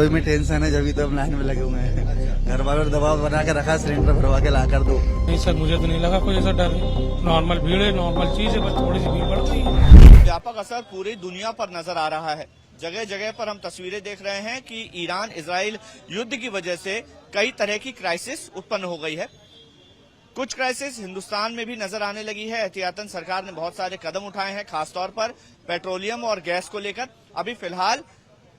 कोई में टेंशन है, जब तो हम लाइन में लगे हुए हैं। घर वालों ने दबाव बना के रखा, सिलेंडर भरवा के ला कर दो। नहीं सर, मुझे तो नहीं लगा कोई ऐसा डर है। नॉर्मल भीड़ है, नॉर्मल चीज है, बस थोड़ी सी भीड़ बढ़ गई है। व्यापक असर पूरी दुनिया पर नजर आ रहा है। जगह जगह पर हम तस्वीरें देख रहे हैं कि ईरान इजराइल युद्ध की वजह से कई तरह की क्राइसिस उत्पन्न हो गई है। कुछ क्राइसिस हिंदुस्तान में भी नजर आने लगी है। एहतियातन सरकार ने बहुत सारे कदम उठाए हैं, खासतौर पर पेट्रोलियम और गैस को लेकर। अभी फिलहाल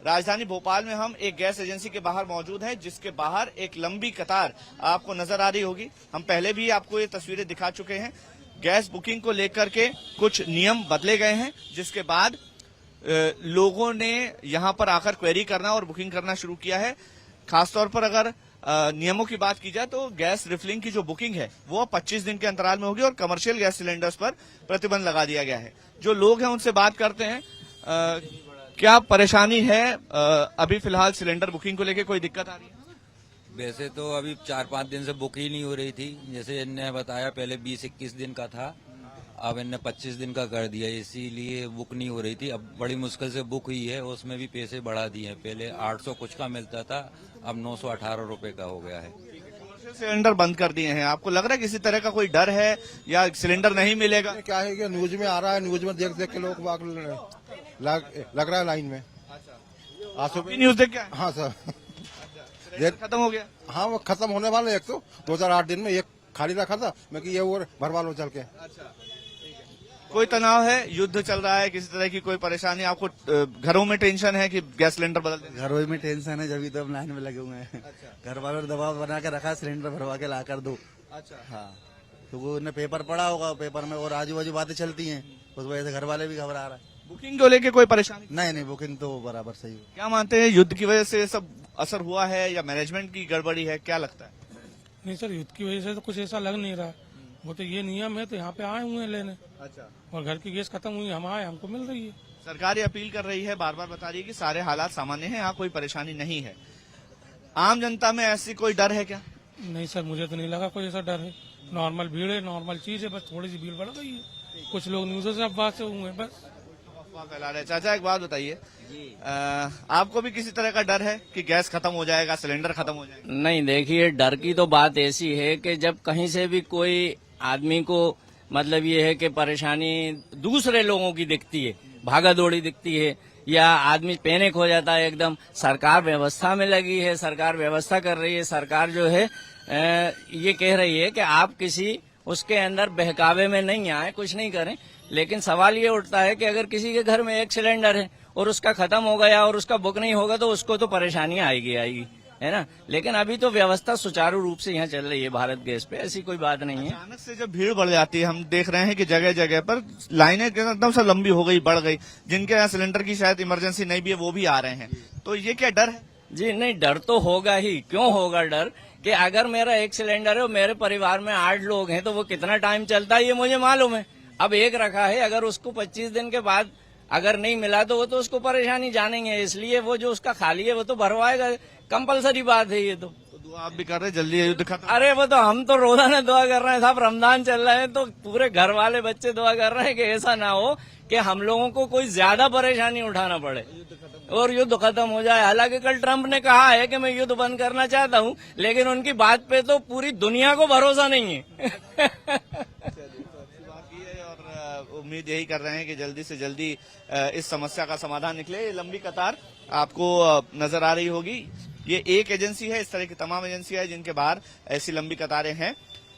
राजधानी भोपाल में हम एक गैस एजेंसी के बाहर मौजूद हैं, जिसके बाहर एक लंबी कतार आपको नजर आ रही होगी। हम पहले भी आपको ये तस्वीरें दिखा चुके हैं। गैस बुकिंग को लेकर के कुछ नियम बदले गए हैं, जिसके बाद लोगों ने यहां पर आकर क्वेरी करना और बुकिंग करना शुरू किया है। खासतौर पर अगर नियमों की बात की जाए तो गैस रिफिलिंग की जो बुकिंग है वो 25 दिन के अंतराल में होगी और कमर्शियल गैस सिलेंडर्स पर प्रतिबंध लगा दिया गया है। जो लोग हैं उनसे बात करते हैं। क्या परेशानी है? अभी फिलहाल सिलेंडर बुकिंग को लेकर कोई दिक्कत आ रही है? वैसे तो अभी 4-5 दिन से बुक ही नहीं हो रही थी। जैसे इनने बताया पहले 20-21 दिन का था, अब इनने 25 दिन का कर दिया, इसीलिए बुक नहीं हो रही थी। अब बड़ी मुश्किल से बुक हुई है, उसमें भी पैसे बढ़ा दिए हैं। पहले 800 कुछ का मिलता था, अब 918 रुपए का हो गया है। सिलेंडर बंद कर दिए हैं। आपको लग रहा है किसी तरह का कोई डर है या सिलेंडर नहीं मिलेगा? क्या है कि न्यूज में आ रहा है, न्यूज में देख देख के लोग लग रहा है लाइन में। न्यूज देख क्या? हाँ सर, खत्म हो गया। हाँ वो खत्म होने वाला है। एक तो 2008 दिन में एक खाली रखा था, मैं कि ये और भरवा लो चल के। कोई तनाव है? युद्ध चल रहा है, किसी तरह की कोई परेशानी आपको? घरों में टेंशन है कि गैस सिलेंडर बदल दें? घरों में टेंशन है, जब तो हम लाइन में लगे हुए हैं। घर वालों ने दबाव बना के रखा, सिलेंडर भरवा के ला कर दो। अच्छा। हाँ, तो वो उन्हें पेपर पढ़ा होगा, पेपर में और आजू बाजू बातें चलती हैं, उस वजह से घर वाले भी घबरा रहा है। बुकिंग को लेके कोई परेशानी? नहीं, बुकिंग तो बराबर सही हो। क्या मानते हैं, युद्ध की वजह से ये सब असर हुआ है या मैनेजमेंट की गड़बड़ी है? क्या लगता है? नहीं सर, युद्ध की वजह से तो कुछ ऐसा लग नहीं रहा। वो तो ये नियम है, तो यहाँ पे आए हुए हैं लेने। अच्छा। और घर की गैस खत्म हुई, हम आए, हमको मिल रही है। सरकार ये अपील कर रही है, बार बार बता रही है कि सारे हालात सामान्य हैं, यहाँ कोई परेशानी नहीं है। आम जनता में ऐसी कोई डर है क्या? नहीं सर, मुझे तो नहीं लगा कोई ऐसा डर है। नॉर्मल भीड़ है, नॉर्मल चीज है, बस थोड़ी सी भीड़ बढ़ गई है। कुछ लोग न्यूज़ से अफवाह से हुए हैं, बस अफवाह फैला रहे। चाचा एक बात बताइए, आपको भी किसी तरह का डर है कि गैस खत्म हो जाएगा, सिलेंडर खत्म हो जाएगा? नहीं, देखिए डर की तो बात ऐसी है कि जब कहीं से भी कोई आदमी को मतलब ये है कि परेशानी दूसरे लोगों की दिखती है, भागा दौड़ी दिखती है, या आदमी पैनिक हो जाता है एकदम। सरकार व्यवस्था में लगी है, सरकार व्यवस्था कर रही है। सरकार जो है ये कह रही है कि आप किसी उसके अंदर बहकावे में नहीं आए, कुछ नहीं करें। लेकिन सवाल ये उठता है कि अगर किसी के घर में एक सिलेंडर है और उसका खत्म हो गया और उसका बुक नहीं होगा तो उसको तो परेशानी आएगी, है ना। लेकिन अभी तो व्यवस्था सुचारू रूप से यहाँ चल रही है भारत गैस पे, ऐसी कोई बात नहीं है। अचानक से जब भीड़ बढ़ जाती है, हम देख रहे हैं कि जगह जगह पर लाइनें एकदम से लंबी हो गई, बढ़ गई। जिनके यहाँ सिलेंडर की शायद इमरजेंसी नहीं भी है, वो भी आ रहे हैं। तो ये क्या डर है? जी नहीं, डर तो होगा ही। क्यों होगा डर? कि अगर मेरा एक सिलेंडर है और मेरे परिवार में 8 लोग हैं तो वो कितना टाइम चलता है ये मुझे मालूम है। अब एक रखा है, अगर उसको 25 दिन के बाद अगर नहीं मिला तो वो तो उसको परेशानी जानेंगे, इसलिए वो जो उसका खाली है वो तो भरवाएगा, कंपलसरी बात है ये तो दुआ आप भी कर रहे हैं जल्दी युद्ध खत्म? अरे वो तो हम तो रोजाना दुआ कर रहे हैं साहब, रमजान चल रहे हैं तो पूरे घर वाले बच्चे दुआ कर रहे हैं कि ऐसा ना हो कि हम लोगों को कोई ज्यादा परेशानी उठाना पड़े और युद्ध खत्म हो जाए। हालांकि कल ट्रंप ने कहा है कि मैं युद्ध बंद करना चाहता हूं, लेकिन उनकी बात पे तो पूरी दुनिया को भरोसा नहीं है। उम्मीद यही कर रहे हैं कि जल्दी से जल्दी इस समस्या का समाधान निकले। ये लंबी कतार आपको नजर आ रही होगी। ये एक एजेंसी है, इस तरह की तमाम एजेंसियां हैं जिनके बाहर ऐसी लंबी कतारें हैं।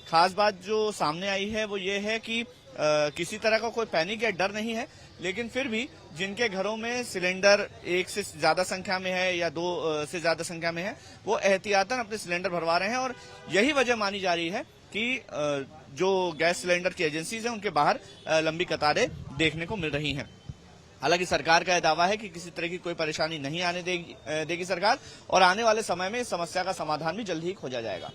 खास बात जो सामने आई है वो ये है कि किसी तरह का कोई पैनिक या डर नहीं है, लेकिन फिर भी जिनके घरों में सिलेंडर 1 से ज्यादा संख्या में है या 2 से ज्यादा संख्या में है, वो एहतियातन अपने सिलेंडर भरवा रहे हैं। और यही वजह मानी जा रही है कि जो गैस सिलेंडर की एजेंसीज हैं उनके बाहर लंबी कतारें देखने को मिल रही हैं। हालांकि सरकार का यह दावा है कि किसी तरह की कोई परेशानी नहीं आने देगी सरकार, और आने वाले समय में इस समस्या का समाधान भी जल्द ही खोजा जाएगा।